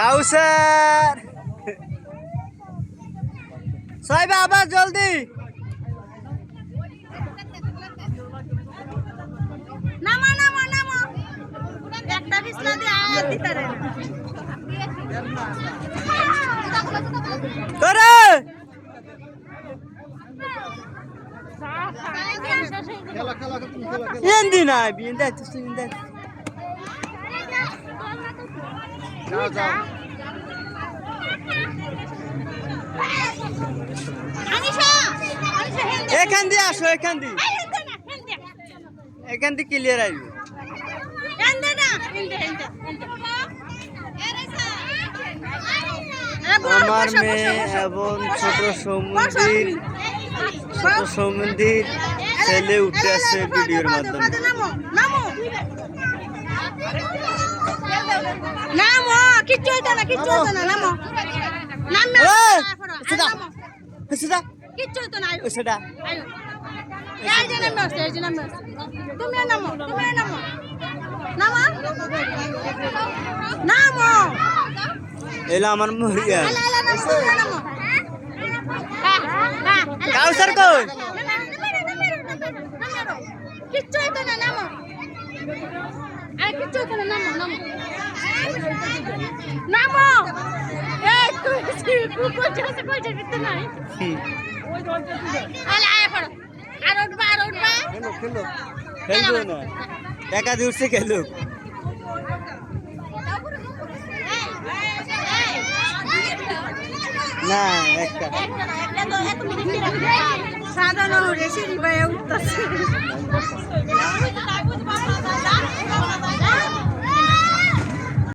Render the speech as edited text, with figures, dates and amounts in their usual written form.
কাউসার সাইবা আবার জলদি নামো নামো নামো একটা বিছনা দিয়ে আয়াত দিতে রে করে এন্দি না বিন্দা তুই বিন্দা যাও যাও এখান দিয়ে আসো এখান দিয়ে ক্লিয়ার আসবে আমার মেয়ে এবং ছোট সৌমন্দির ছেলে উঠে আসছে ভিডিওর মাধ্যমে নামো কিচ্ছু হইতো না নামো কিচ্ছু হইতো না সেটা তুমি নামো নামো এলা আমার মরিয়া কাউসার কই কিচ্ছু হইতো না নামো কিচ্ছু হইতো না নামো এই তুই কইছিস দিতে নাই আলে আয় পড়ো আর উঠবা খেলবো না টাকা দিচ্ছে খেলো না একটা সাধারণ রেসিপি উঠতেছে